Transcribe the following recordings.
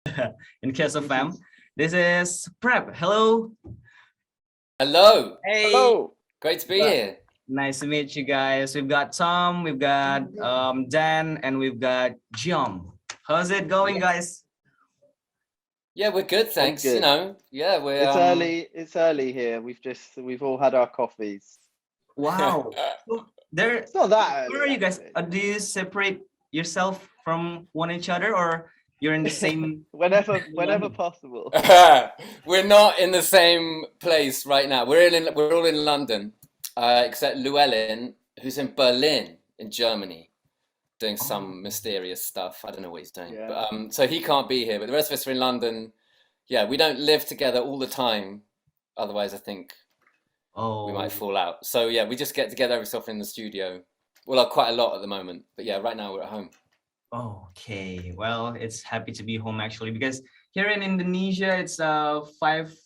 in KISS FM. This is Prep. Hello. Hello. Hey. Hello. Great to be here. Nice to meet you guys. We've got Tom, we've got Dan, and we've got Jim. How's it going, guys? Yeah, we're good, thanks. Good. You know, yeah, we're It's early. It's early here. We've all had our coffees. Wow. There. It's not that early. Where are you guys? actually. Do you separate yourself from one each other, or you're in the same? whenever possible. We're not in the same place right now. We're all in London, except Llewellyn, who's in Berlin, in Germany, doing some mysterious stuff. I don't know what he's doing, Yeah. but so he can't be here. But the rest of us are in London. Yeah, we don't live together all the time. Otherwise, I think we might fall out. So yeah, we just get together every so often in the studio. Well, quite a lot at the moment. But yeah, right now we're at home. Okay. Well, it's happy to be home actually, because here in Indonesia it's 5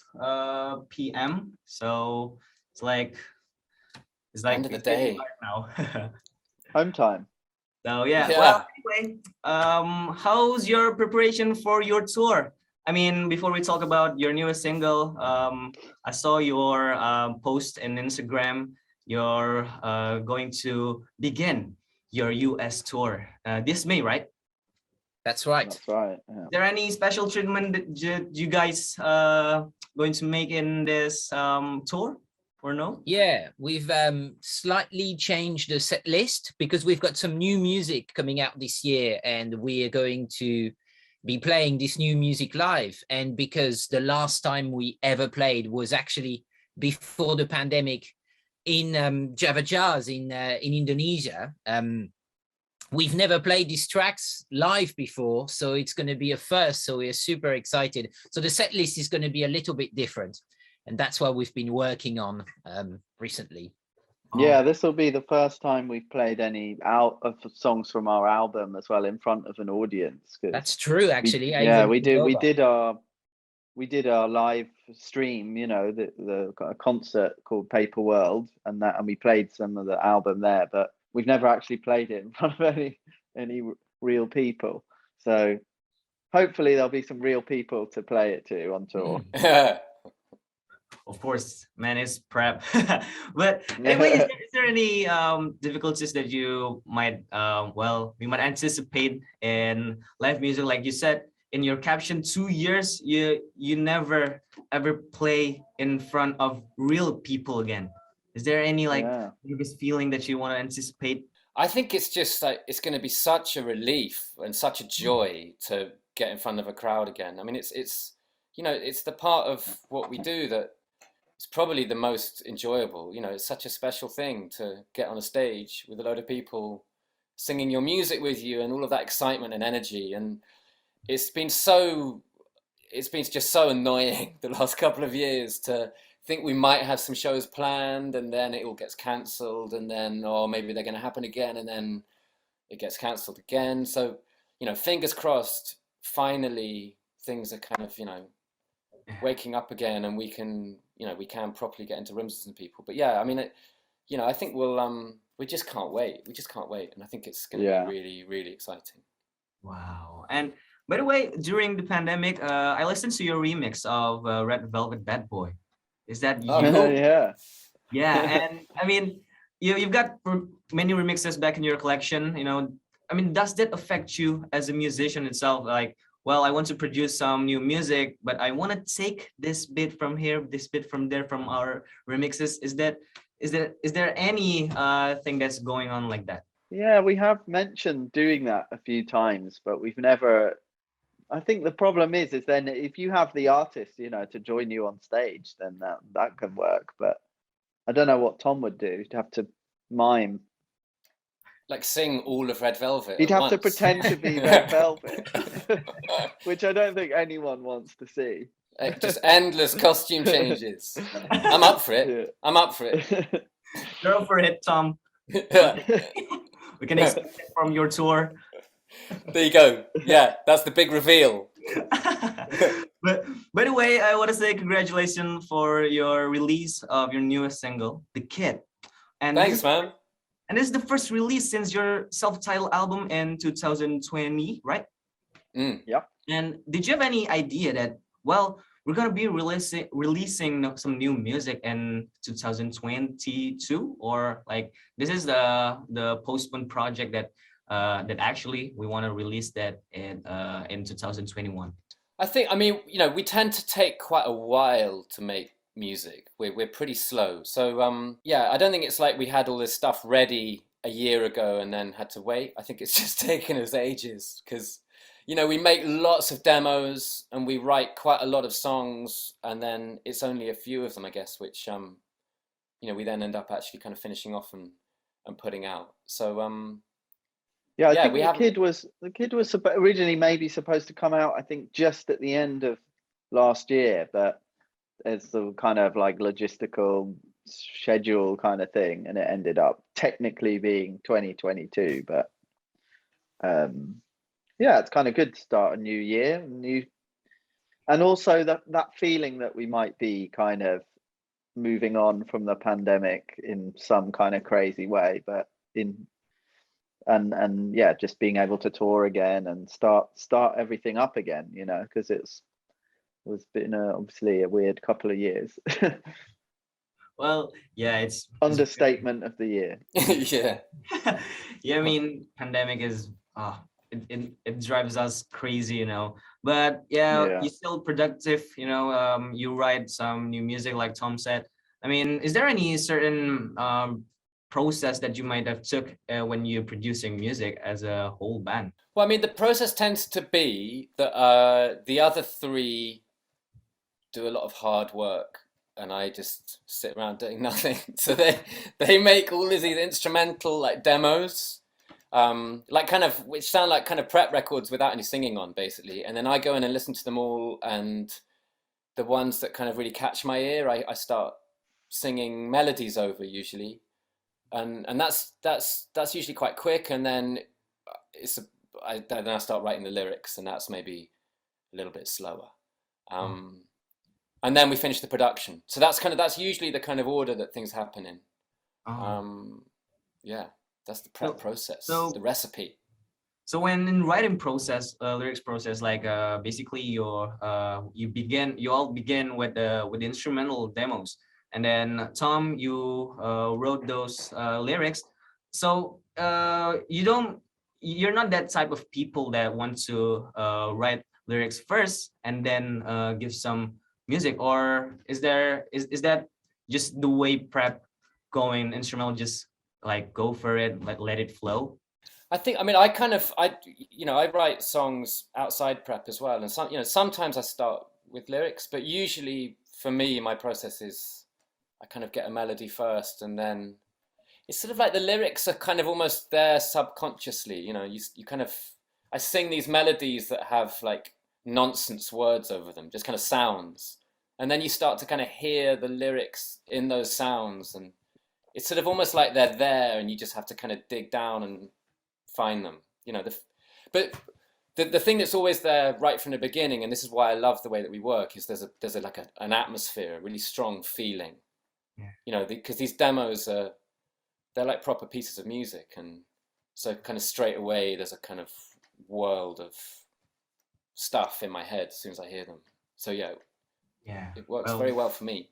p.m. So it's like End of the day right now. Home time. So yeah. Yeah. Well, anyway, how's your preparation for your tour? I mean, before we talk about your newest single, I saw your post in Instagram. You're going to begin your US tour this May, right? That's right. That's right. Yeah. Is there any special treatment that you guys going to make in this tour, or no? Yeah, we've slightly changed the set list because we've got some new music coming out this year, and we are going to be playing this new music live. And because the last time we ever played was actually before the pandemic in Java Jazz in Indonesia. We've never played these tracks live before, so it's going to be a first. So we're super excited. So the set list is going to be a little bit different, and that's what we've been working on recently. Yeah, this will be the first time we've played any out of songs from our album as well in front of an audience. That's true, actually. We did our live stream, you know, the concert called Paper World, and we played some of the album there, but we've never actually played it in front of any real people. So hopefully there'll be some real people to play it to on tour. Of course, man, it's Prep. But anyway, is there any difficulties that you might we might anticipate in live music? Like you said in your caption, 2 years you never ever play in front of real people again. Is there any nervous feeling that you want to anticipate? I think it's just like it's going to be such a relief and such a joy to get in front of a crowd again. I mean, it's you know, it's the part of what we do that it's probably the most enjoyable. You know, it's such a special thing to get on a stage with a load of people singing your music with you and all of that excitement and energy. And it's been just so annoying the last couple of years to think we might have some shows planned and then it all gets cancelled, and then maybe they're going to happen again and then it gets cancelled again. So, you know, fingers crossed, finally things are kind of, you know, waking up again and we can properly get into rooms with some people. But yeah, I mean, I think we just can't wait. We just can't wait. And I think it's going to be really, really exciting. Wow. And by the way, during the pandemic, I listened to your remix of Red Velvet Bad Boy. Is that you? Yeah. Yeah. And I mean, you've got many remixes back in your collection, you know. I mean, does that affect you as a musician itself? Like, well, I want to produce some new music, but I want to take this bit from here, this bit from there, from our remixes. Is there any thing that's going on like that? Yeah, we have mentioned doing that a few times, but we've never. I think the problem is then if you have the artist, you know, to join you on stage, then that can work. But I don't know what Tom would do. He'd have to mime. Like sing all of Red Velvet. He'd have to pretend to be Red Velvet, which I don't think anyone wants to see. Just endless costume changes. I'm up for it. Yeah. I'm up for it. Go for it, Tom. We can expect it from your tour. There you go. Yeah, that's the big reveal. But by the way, I want to say congratulations for your release of your newest single, The Kid. And thanks, man. And this is the first release since your self-titled album in 2020, right? Mm. Yep. And did you have any idea that, well, we're gonna be releasing some new music in 2022, or like this is the postponed project that that actually we want to release that in 2021? I think, I mean, you know, we tend to take quite a while to make music. We're pretty slow. So yeah, I don't think it's like we had all this stuff ready a year ago and then had to wait. I think it's just taken us ages because, you know, we make lots of demos and we write quite a lot of songs, and then it's only a few of them, I guess, which you know, we then end up actually kind of finishing off and putting out. So Yeah, I yeah, think we the have. kid was originally maybe supposed to come out, I think, just at the end of last year, but it's the kind of like logistical schedule kind of thing, and it ended up technically being 2022. But yeah, it's kind of good to start a new year, and also that feeling that we might be kind of moving on from the pandemic in some kind of crazy way, but and yeah, just being able to tour again and start everything up again, you know, because it was been obviously a weird couple of years. Well, yeah, it's Understatement of the year. Yeah. yeah, I mean, pandemic is it drives us crazy, you know. But yeah, Yeah. you're still productive, you know. You write some new music, like Tom said. I mean, is there any certain process that you might have took when you're producing music as a whole band? Well, I mean, the process tends to be that the other three do a lot of hard work, and I just sit around doing nothing. So they make all of these instrumental like demos, like kind of, which sound like kind of prep records without any singing on, basically. And then I go in and listen to them all, and the ones that kind of really catch my ear, I start singing melodies over usually, and that's usually quite quick. And then then I start writing the lyrics, and that's maybe a little bit slower. And then we finish the production. So that's usually the kind of order that things happen in. Yeah, that's the prep process, the recipe. So when in writing process, lyrics process, like basically you all begin with the instrumental demos, and then Tom, you wrote those lyrics. So you're not that type of people that want to write lyrics first and then give some music, or is that just the way prep going instrumental, just like go for it, let it flow? I think, I mean, you know, I write songs outside prep as well, and you know, sometimes I start with lyrics, but usually for me, my process is I kind of get a melody first, and then it's sort of like the lyrics are kind of almost there subconsciously. You know, you kind of, I sing these melodies that have like nonsense words over them, just kind of sounds, and then you start to kind of hear the lyrics in those sounds, and it's sort of almost like they're there, and you just have to kind of dig down and find them, you know. But the thing that's always there right from the beginning, and this is why I love the way that we work, is there's like an atmosphere, a really strong feeling. Yeah. You know, because these demos they're like proper pieces of music, and so kind of straight away there's a kind of world of stuff in my head as soon as I hear them. So yeah, it works very well for me.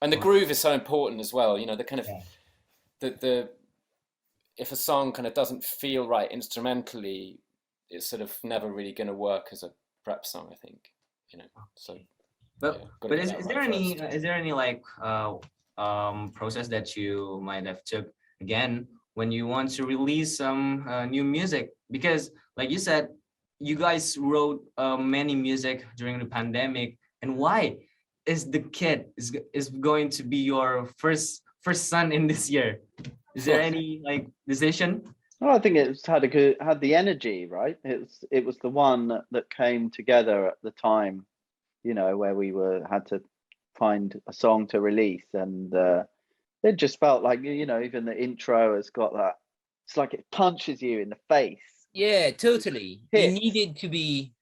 And the groove is so important as well. You know, the kind of the if a song kind of doesn't feel right instrumentally, it's sort of never really going to work as a prep song, I think, you know. So but is there any like process that you might have took again when you want to release some new music? Because like you said, you guys wrote many music during the pandemic, and why is the kid is going to be your first son in this year? Is there any like decision? Well, I think it's had the energy, right? It was the one that came together at the time, you know, where we had to find a song to release, and it just felt like, you know, even the intro has got that. It's like it punches you in the face. Yeah, totally. It needed to be.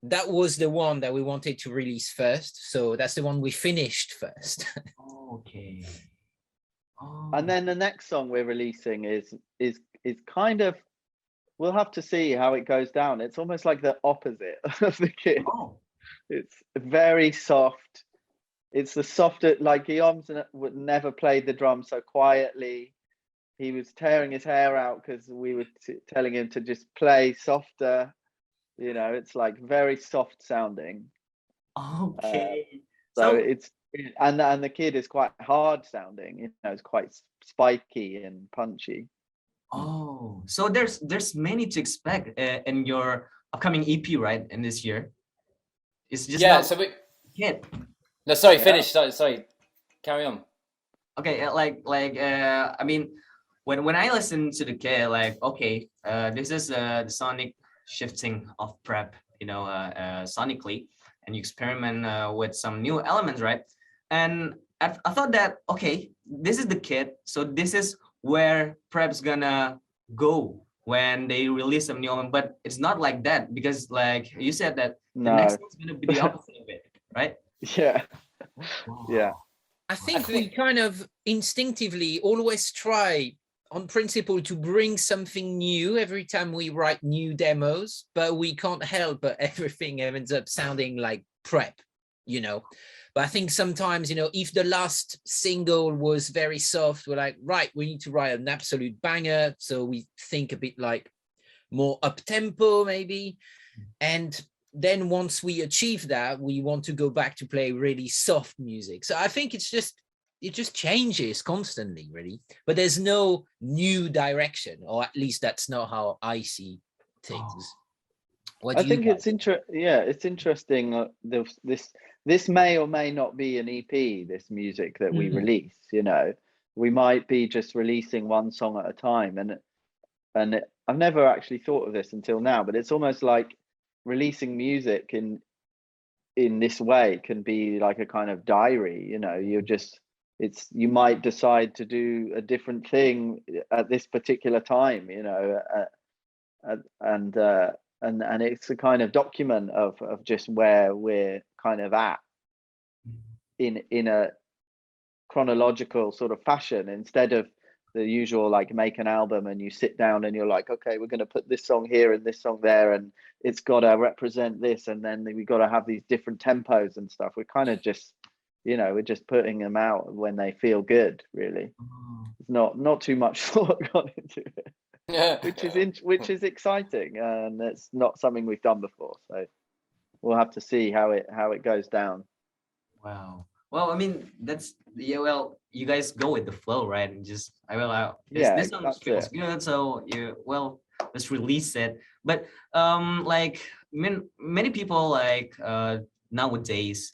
That was the one that we wanted to release first, so that's the one we finished first. Okay. And then the next song we're releasing is kind of we'll have to see how it goes down. It's almost like the opposite of the kid. Oh, It's very soft. It's the softer, like Guillaume's would never played the drum so quietly. He was tearing his hair out because we were telling him to just play softer. You know, it's like very soft sounding. okay. So So, it's and the kid is quite hard sounding. You know, it's quite spiky and punchy. oh, so there's many to expect in your upcoming EP, right? In this year, it's just Yeah. not So we. hit. No, sorry. Yeah. Finish. Sorry. Carry on. Okay, I mean, when I listen to the kid, like, okay, this is the sonic shifting of prep, you know, sonically, and you experiment with some new elements, right? And I thought that, okay, this is the kid, so this is where prep's gonna go when they release some new album, but it's not like that, because like you said that the next No. thing's gonna be the opposite of it, right? Yeah. Yeah. I think we think- kind of instinctively always try on principle to bring something new every time we write new demos, but we can't help but everything ends up sounding like prep, you know. But I think sometimes, you know, if the last single was very soft, we're like, right, we need to write an absolute banger. So we think a bit like more up tempo maybe. And then once we achieve that, we want to go back to play really soft music. So I think it just changes constantly, really. But there's no new direction, or at least that's not how I see things. What do I you think guys it's interesting. This may or may not be an EP. This music that we Mhm. release, you know, we might be just releasing one song at a time, and I've never actually thought of this until now. But it's almost like releasing music in this way can be like a kind of diary. You know, you might decide to do a different thing at this particular time. You know, and it's a kind of document of just where we're kind of at in a chronological sort of fashion, instead of the usual like make an album and you sit down and you're like, okay, we're going to put this song here and this song there, and it's got to represent this, and then we got to have these different tempos and stuff. We're kind of just, you know, we're just putting them out when they feel good, really. It's not too much thought gone into it, Yeah. which is exciting, and it's not something we've done before, so we'll have to see how it goes down. Wow. Well, I mean, that's, yeah, well, you guys go with the flow, right? And just, Yeah, this song that's feels it. good, so well, let's release it. But like many people like nowadays,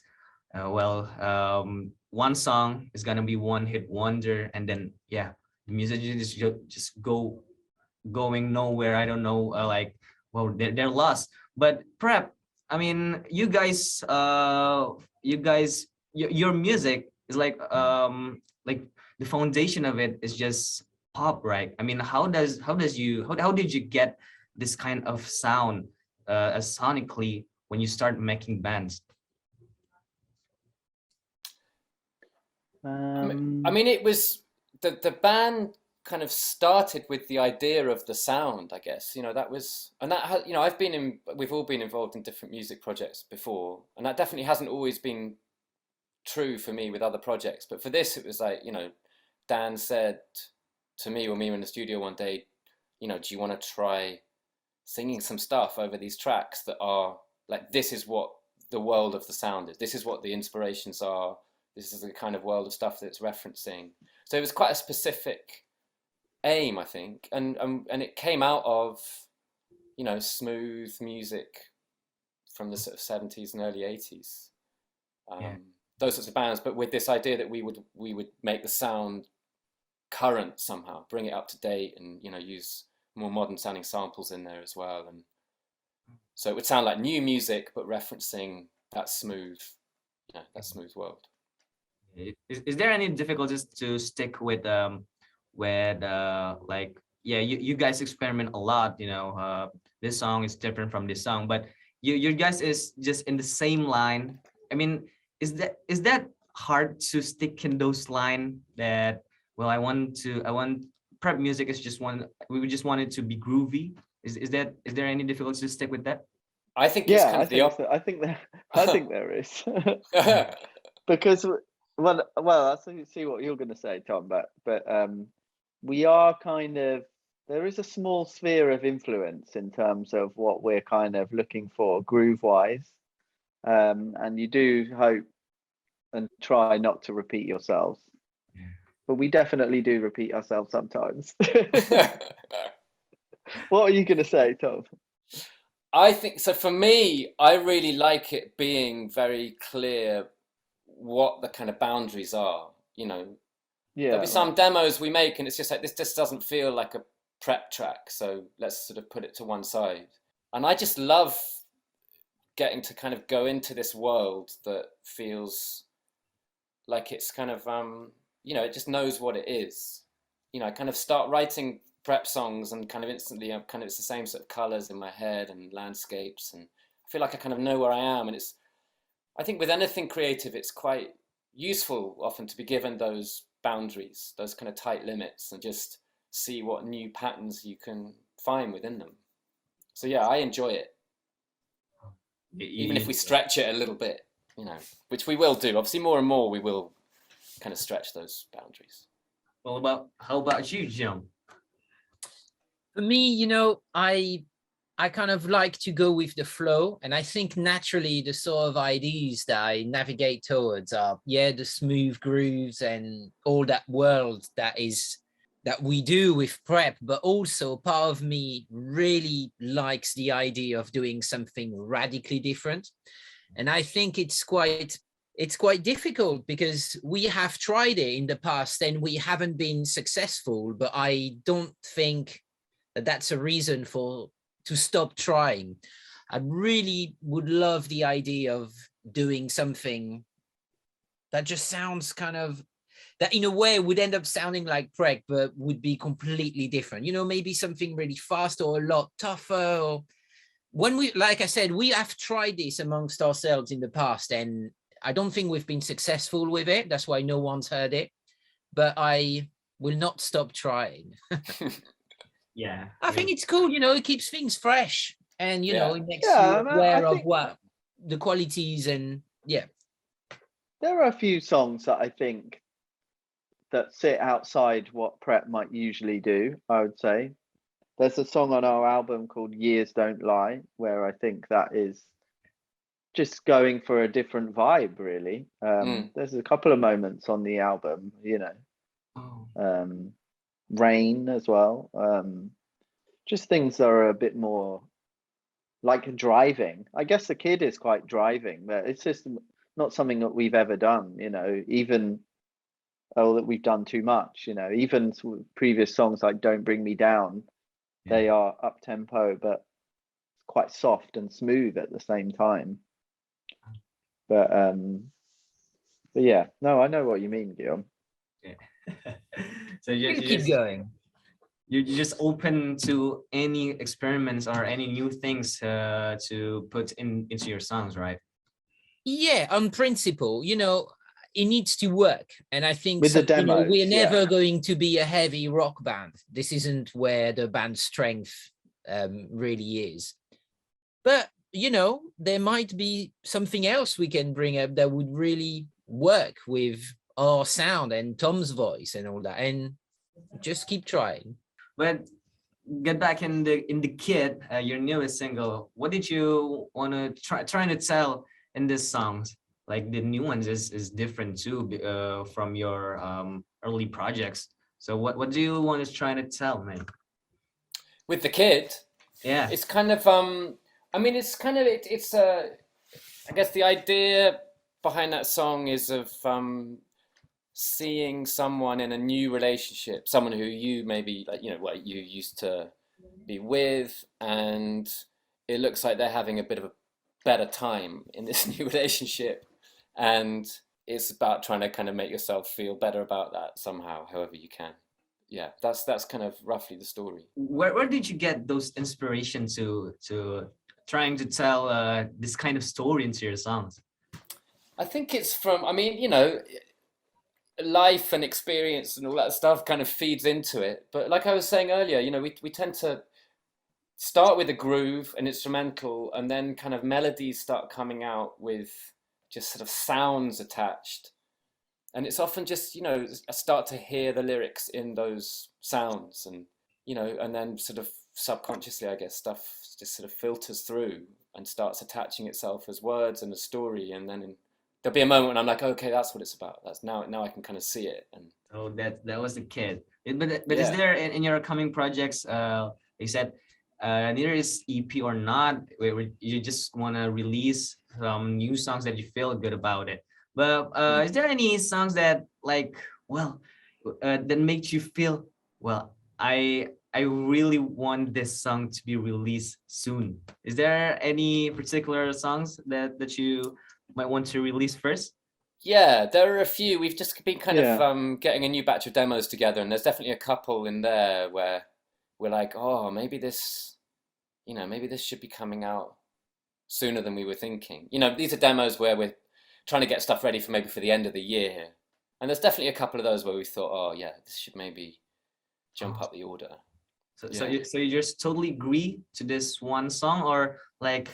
one song is gonna be one hit wonder, and then yeah, the musicians just going nowhere. I don't know, like, well, they're lost. But prep, I mean, your music is like the foundation of it is just pop, right? I mean, how did you get this kind of sound sonically when you start making bands? I mean, it was the band kind of started with the idea of the sound, I guess. You know, that was, and that has, you know, we've all been involved in different music projects before, and that definitely hasn't always been true for me with other projects. But for this, it was like, you know, Dan said to me when we were in the studio one day, you know, do you want to try singing some stuff over these tracks that are like, this is what the world of the sound is. This is what the inspirations are. This is the kind of world of stuff that it's referencing. So it was quite a specific aim, I think, and it came out of, you know, smooth music from the sort of 70s and early 80s. Those sorts of bands, but with this idea that we would make the sound current somehow, bring it up to date, and, you know, use more modern sounding samples in there as well, and so it would sound like new music but referencing that smooth, you know, that smooth world. Is there any difficulties to stick with like, yeah, you guys experiment a lot, you know, this song is different from this song, but you guys is just in the same line. I mean, is that hard to stick in those line that, well, I want prep music is just we just want it to be groovy. Is there any difficulty to stick with that? I think it's Yeah, kind I of the think op- so. I think there is. Because well, I see what you're going to say, Tom, but we are kind of, there is a small sphere of influence in terms of what we're kind of looking for groove wise, and you do hope and try not to repeat yourselves, but we definitely do repeat ourselves sometimes. What are you going to say, Tom? I think so. For me, I really like it being very clear what the kind of boundaries are. You know, there'll Yeah, be some demos we make, and it's just like, this just doesn't feel like a prep track, so let's sort of put it to one side. And I just love getting to kind of go into this world that feels like it's kind of you know, it just knows what it is. You know, I kind of start writing prep songs and kind of instantly I'm kind of, it's the same sort of colors in my head and landscapes, and I feel like I kind of know where I am. And it's, I think with anything creative, it's quite useful often to be given those boundaries, those kind of tight limits, and just see what new patterns you can find within them. So yeah, I enjoy it, even if we stretch it a little bit, you know, which we will do. Obviously, more and more we will kind of stretch those boundaries. Well, how about you, Jim? For me, you know, I kind of like to go with the flow, and I think naturally the sort of ideas that I navigate towards are, yeah, the smooth grooves and all that world that we do with prep, but also part of me really likes the idea of doing something radically different. And I think it's quite difficult because we have tried it in the past and we haven't been successful, but I don't think that that's a reason to stop trying. I really would love the idea of doing something that just sounds kind of, that in a way would end up sounding like preg, but would be completely different. You know, maybe something really fast or a lot tougher. Or when we, like I said, we have tried this amongst ourselves in the past, and I don't think we've been successful with it. That's why no one's heard it. But I will not stop trying. Yeah, I think it's cool. You know, it keeps things fresh, and you know, Yeah. it makes Yeah, you and aware I of think what the qualities and yeah. there are a few songs that I think that sit outside what prep might usually do. I would say there's a song on our album called Years Don't Lie, where I think that is just going for a different vibe, really. There's a couple of moments on the album, you know, Oh, Rain as well. Just things that are a bit more like driving. I guess the kid is quite driving, but it's just not something that we've ever done, you know, even that we've done too much, you know, even previous songs like Don't Bring Me Down, they are up tempo, but quite soft and smooth at the same time. But yeah, no, I know what you mean, Guillaume. yeah. So You keep going. you're just open to any experiments or any new things to put into your songs, right? Yeah, on principle, you know, it needs to work. And I think With the you know, demos, we're yeah. never going to be a heavy rock band. This isn't where the band's strength really is. But, you know, there might be something else we can bring up that would really work with our sound and Tom's voice and all that. And just keep trying. But get back in the kid, your newest single. What did you want to trying to tell in this songs? Like the new ones is different too from your early projects. So what do you want to try to tell, man? With the kid, Yeah. it's kind of I mean, it's kind of it's I guess the idea behind that song is of seeing someone in a new relationship, someone who you maybe, like, you know, what you used to be with, and it looks like they're having a bit of a better time in this new relationship, and it's about trying to kind of make yourself feel better about that somehow, however you can. Yeah, that's kind of roughly the story. Where did you get those inspiration to trying to tell this kind of story into your songs? I think it's from, I mean, you know, life and experience and all that stuff kind of feeds into it. But like I was saying earlier, you know, we tend to start with a groove, an instrumental, and then kind of melodies start coming out with just sort of sounds attached. And it's often just, you know, I start to hear the lyrics in those sounds, and, you know, and then sort of subconsciously, I guess, stuff just sort of filters through and starts attaching itself as words and a story. And then there'll be a moment when I'm like, okay, that's what it's about. That's now I can kind of see it. And Oh, that was the kid. But is Yeah. there in your coming projects? You said neither is EP or not. Where you just want to release some new songs that you feel good about it. But is there any songs that like that makes you feel I really want this song to be released soon? Is there any particular songs that you might want to release first? yeah, there are a few. We've just been kind Yeah. of getting a new batch of demos together, and there's definitely a couple in there where we're like, oh, maybe this, you know, maybe this should be coming out sooner than we were thinking. You know, these are demos where we're trying to get stuff ready for maybe for the end of the year. And there's definitely a couple of those where we thought, oh yeah, this should maybe jump up the order. So Yeah. you just totally agree to this one song, or like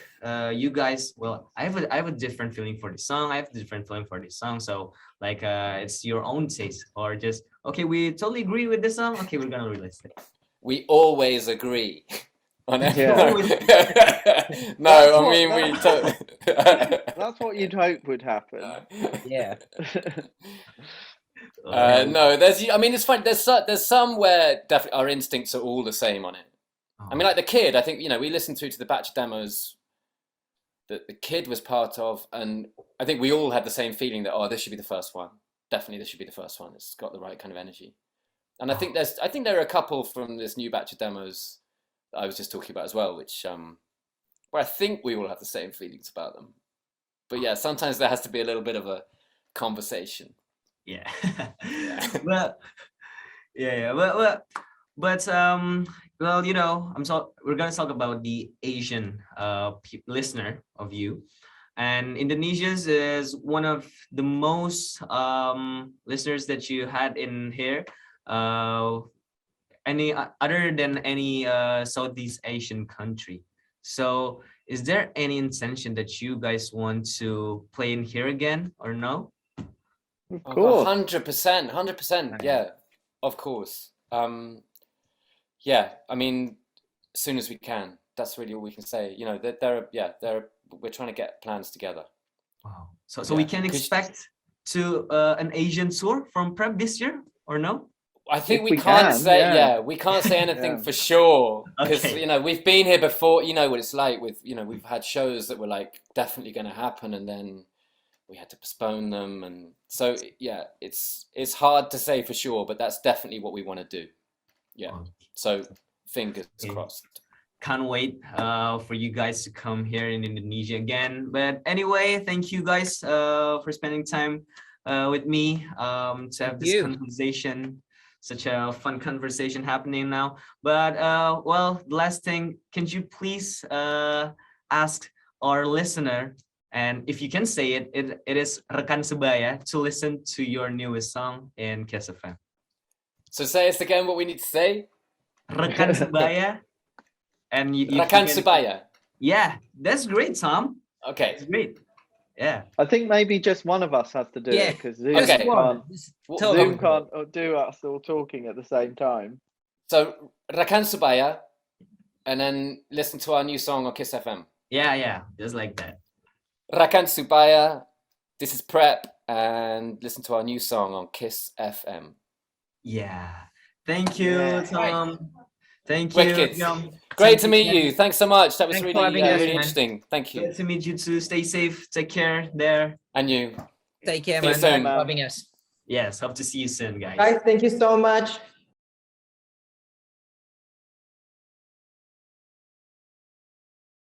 you guys? Well, I have a different feeling for this song. I have a different feeling for this song. So like it's your own taste, or just okay, we totally agree with this song. Okay, we're gonna release it. We always agree on it. Yeah. No, I mean we don't. That's what you'd hope would happen. Yeah. No, I mean, it's fine. There's some where definitely our instincts are all the same on it. I mean, like the kid, I think, you know, we listened through to the batch of demos that the kid was part of, and I think we all had the same feeling that, oh, this should be the first one. Definitely, this should be the first one. It's got the right kind of energy. And I think there are a couple from this new batch of demos that I was just talking about as well, which where I think we all have the same feelings about them. But yeah, sometimes there has to be a little bit of a conversation. Yeah. Well, yeah. But well, you know, we're gonna talk about the Asian listener of you, and Indonesia's is one of the most listeners that you had in here. Any other than any Southeast Asian country. So, is there any intention that you guys want to play in here again, or no? Of Oh, course. 100%. Yeah, of course. Yeah, I mean, as soon as we can. That's really all we can say. You know, we're trying to get plans together. Wow. So we Yeah, can 'cause- expect to an Asian tour from Prep this year, or no? I think If we we can't can, say, yeah. we can't say anything Yeah. for sure because Okay. you know we've been here before. You know what it's like with, you know, we've had shows that were like definitely going to happen, and then we had to postpone them, and so yeah, it's hard to say for sure, but that's definitely what we want to do. Yeah, Oh, so fingers Okay. crossed. can't wait for you guys to come here in Indonesia again. But anyway, thank you guys for spending time with me to have this you. conversation. Such a fun conversation happening now. But well, the last thing, can you please ask our listener, and if you can say it, it is Rekan Sebaya, to listen to your newest song in KISS FM. So say us again what we need to say. Rekan Sebaya, and you Rakan can- Subaya. Yeah, that's great, Tom. Okay. That's great. Yeah. I think maybe just one of us has to do Yeah. it because Zoom, Okay. can't, Well, Zoom can't do us all talking at the same time. So Rakan Subaya, and then listen to our new song on KISS FM. Yeah, just like that. Rakan Subaya, this is Prep, and listen to our new song on KISS FM. Yeah. Thank you, Yeah. Tom. Thank you. Wicked. Yum. Great to Thank meet man. you. Thanks so much. That was Thanks really, for having us, really man. interesting. Thank you. Good to meet you too. Stay safe. Take care there. And you. Take care, See you man. soon. Thanks for having us. Yes. Hope to see you soon, guys. Guys, thank you so much.